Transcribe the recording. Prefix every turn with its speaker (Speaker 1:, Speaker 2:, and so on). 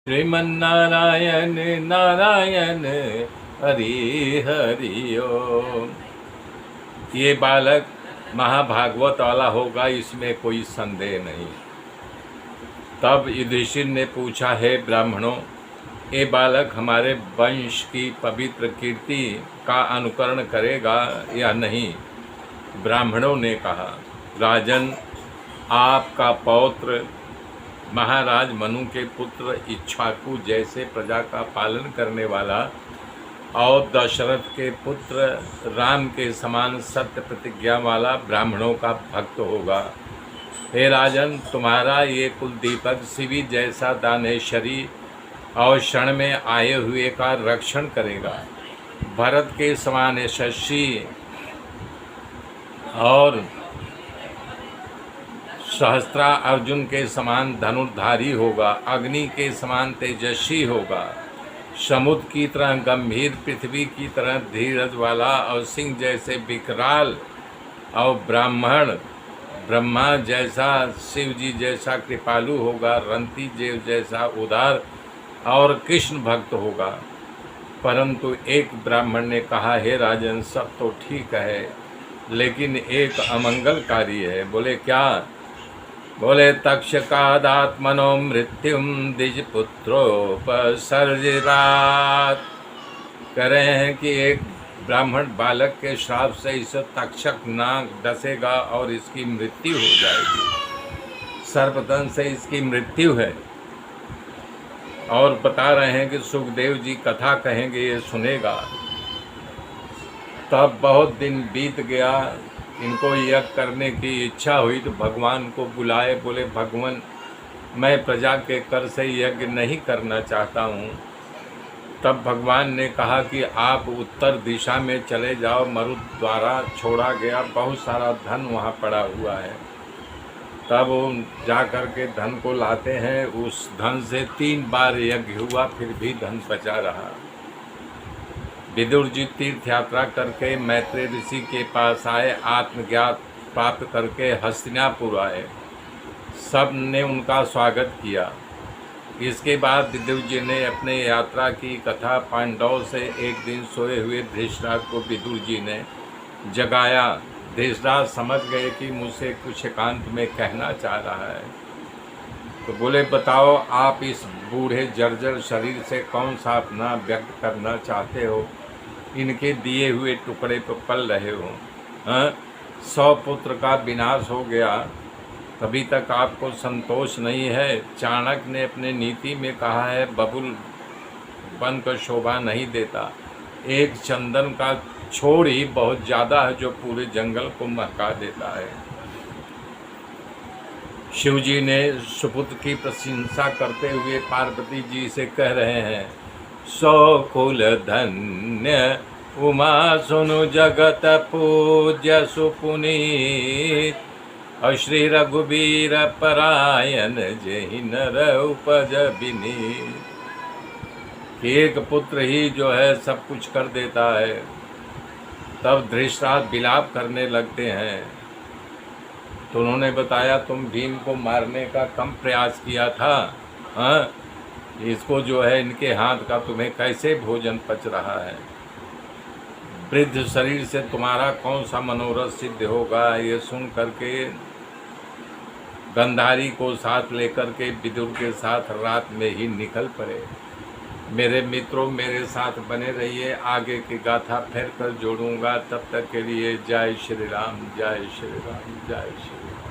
Speaker 1: श्रीमन्नारायण नारायण हरि हरि ओम। ये बालक महाभागवत वाला होगा, इसमें कोई संदेह नहीं। तब युधिष्ठिर ने पूछा, हे ब्राह्मणों, ये बालक हमारे वंश की पवित्र कीर्ति का अनुकरण करेगा या नहीं? ब्राह्मणों ने कहा, राजन, आपका पौत्र महाराज मनु के पुत्र इक्ष्वाकु जैसे प्रजा का पालन करने वाला और दशरथ के पुत्र राम के समान सत्य प्रतिज्ञा वाला ब्राह्मणों का भक्त होगा। हे राजन, तुम्हारा ये कुल दीपक शिवी जैसा दानेश्वरी और क्षण में आए हुए का रक्षण करेगा। भरत के समान यशस्वी और सहस्त्रा अर्जुन के समान धनुर्धारी होगा। अग्नि के समान तेजस्वी होगा। समुद्र की तरह गंभीर, पृथ्वी की तरह धीरज वाला और सिंह जैसे विकराल और ब्रह्मा जैसा, शिव जी जैसा कृपालु होगा। रंती देव जैसा उदार और कृष्ण भक्त होगा। परंतु एक ब्राह्मण ने कहा, हे राजन, सब तो ठीक है, लेकिन एक अमंगलकारी है। बोले, क्या? बोले, तक्षकादात्मनो मृत्युम द्विजपुत्रोपसर्जिरात्। कह रहे हैं कि एक ब्राह्मण बालक के श्राप से इसे तक्षक नाग डसेगा और इसकी मृत्यु हो जाएगी। सर्पदंश से इसकी मृत्यु है। और बता रहे हैं कि सुखदेव जी कथा कहेंगे, ये सुनेगा। तब बहुत दिन बीत गया। इनको यज्ञ करने की इच्छा हुई तो भगवान को बुलाए। बोले, भगवान, मैं प्रजा के कर से यज्ञ नहीं करना चाहता हूँ। तब भगवान ने कहा कि आप उत्तर दिशा में चले जाओ। मरुद द्वारा छोड़ा गया बहुत सारा धन वहाँ पड़ा हुआ है। तब वो जा कर के धन को लाते हैं। उस धन से 3 बार यज्ञ हुआ, फिर भी धन बचा रहा। विदुर जी तीर्थ यात्रा करके मैत्रेय ऋषि के पास आए। आत्मज्ञान प्राप्त करके हस्तिनापुर आए। सब ने उनका स्वागत किया। इसके बाद विदुर जी ने अपने यात्रा की कथा पांडवों से एक दिन सोए हुए धृतराष्ट्र को विदुर जी ने जगाया। धृतराष्ट्र समझ गए कि मुझसे कुछ एकांत में कहना चाह रहा है। तो बोले, बताओ, आप इस बूढ़े जर्जर शरीर से कौन सा अपना व्यक्त करना चाहते हो? इनके दिए हुए टुकड़े पर पल रहे हो। 100 पुत्र का विनाश हो गया, तभी तक आपको संतोष नहीं है। चाणक्य ने अपने नीति में कहा है, बबुल बन कर शोभा नहीं देता। एक चंदन का छोड़ ही बहुत ज़्यादा है, जो पूरे जंगल को महका देता है। शिव जी ने सुपुत्र की प्रशंसा करते हुए पार्वती जी से कह रहे हैं, सो कुल धन्य उमा सुनु जगत पूज्य सुपुनीत, और श्री रघुबीर परायण जहि नर उपज विनीत। एक पुत्र ही जो है सब कुछ कर देता है। तब धृतराष्ट्र विलाप करने लगते हैं। तो उन्होंने बताया, तुम भीम को मारने का कम प्रयास किया था। हाँ, इसको जो है इनके हाथ का तुम्हें कैसे भोजन पच रहा है? वृद्ध शरीर से तुम्हारा कौन सा मनोरथ सिद्ध होगा? ये सुन करके गंधारी को साथ लेकर के विदुर के साथ रात में ही निकल पड़े। मेरे मित्रों, मेरे साथ बने रहिए। आगे की गाथा फिर कर जोड़ूंगा। तब तक के लिए जय श्री राम, जय श्री राम, जय श्री राम।